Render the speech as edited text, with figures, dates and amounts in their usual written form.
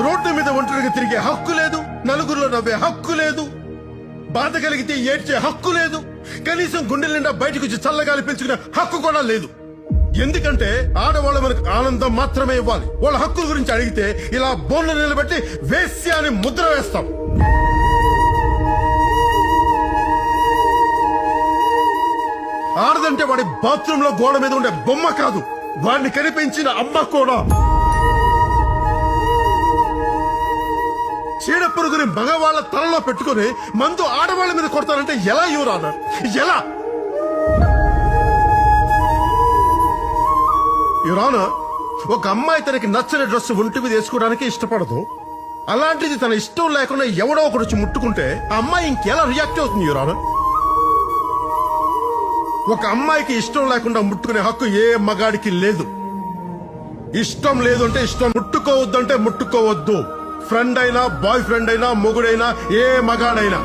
Road మీద ఒంటరిగా తిరిగే హక్కు లేదు, నలుగురిలో నవ్వే హక్కు లేదు, బాధ కలిగితే ఏడ్చే హక్కు లేదు, కనీసం గుండెల నిండా బయటకు వచ్చి చల్లగాలి పెంచుకునే హక్కు కూడా లేదు. ఎందుకంటే ఆడవాళ్ళు మనకు ఆనందం మాత్రమే ఇవ్వాలి. వాళ్ళ హక్కుల గురించి అడిగితే ఇలా బోన్లు నిలబెట్టి వేశ్య అని ముద్ర వేస్తాం. ఆడదంటే వాడి బాత్రూమ్ లో గోడ మీద ఉండే బొమ్మ కాదు, వాడిని కనిపించిన అమ్మ కూడా. చీడ పురుగుని మగవాళ్ల తలలో పెట్టుకుని మందు ఆడవాళ్ల మీద కొడతారంటే ఎలా యువరానా? ఎలా యువరానా? ఒక అమ్మాయి తనకి నచ్చని డ్రెస్ ఒంటి మీద వేసుకోవడానికి ఇష్టపడదు. అలాంటిది తన ఇష్టం లేకుండా ఎవడో ఒకడు వచ్చి ముట్టుకుంటే ఆ అమ్మాయి ఇంకెలా రియాక్ట్ అవుతుంది యువరానా? ఒక అమ్మాయికి ఇష్టం లేకుండా ముట్టుకునే హక్కు ఏ మగాడికి లేదు. ఇష్టం లేదు అంటే ఇష్టం, ముట్టుకోవద్దు అంటే ముట్టుకోవద్దు. ఫ్రెండ్ అయినా, బాయ్ ఫ్రెండ్ అయినా, మొగుడైనా, ఏ మగాడైనా.